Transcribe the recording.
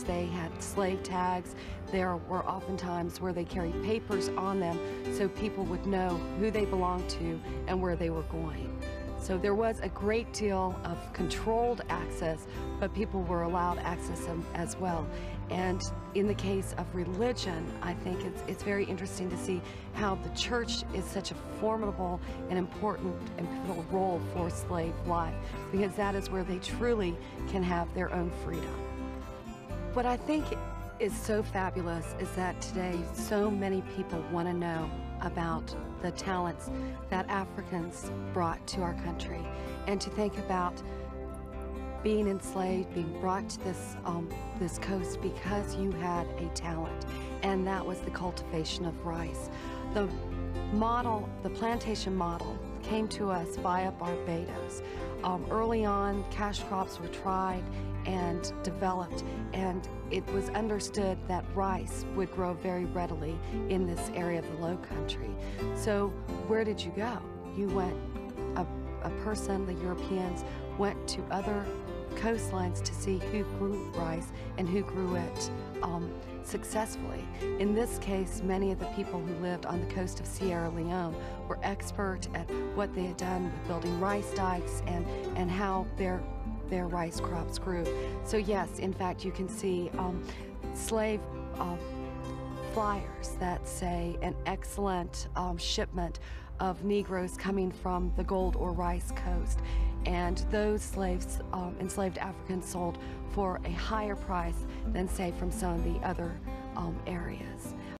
They had slave tags. There were oftentimes where they carried papers on them so people would know who they belonged to and where they were going. So there was a great deal of controlled access, but people were allowed access as well. And in the case of religion, I think it's very interesting to see how the church is such a formidable and important and pivotal role for slave life, because that is where they truly can have their own freedom. What I think is so fabulous is that today so many people want to know about the talents that Africans brought to our country, and to think about being enslaved, being brought to this coast because you had a talent, and that was the cultivation of rice. The plantation model came to us via Barbados. Early on, cash crops were tried and developed, and it was understood that rice would grow very readily in this area of the Low Country. So where did you go? You went, a person, the Europeans, went to other coastlines to see who grew rice and who grew it successfully. In this case, many of the people who lived on the coast of Sierra Leone were expert at what they had done with building rice dikes and how their rice crops grew. So yes, in fact, you can see slave flyers that say an excellent shipment of Negroes coming from the gold or rice coast. And those slaves, enslaved Africans, sold for a higher price than, say, from some of the other areas.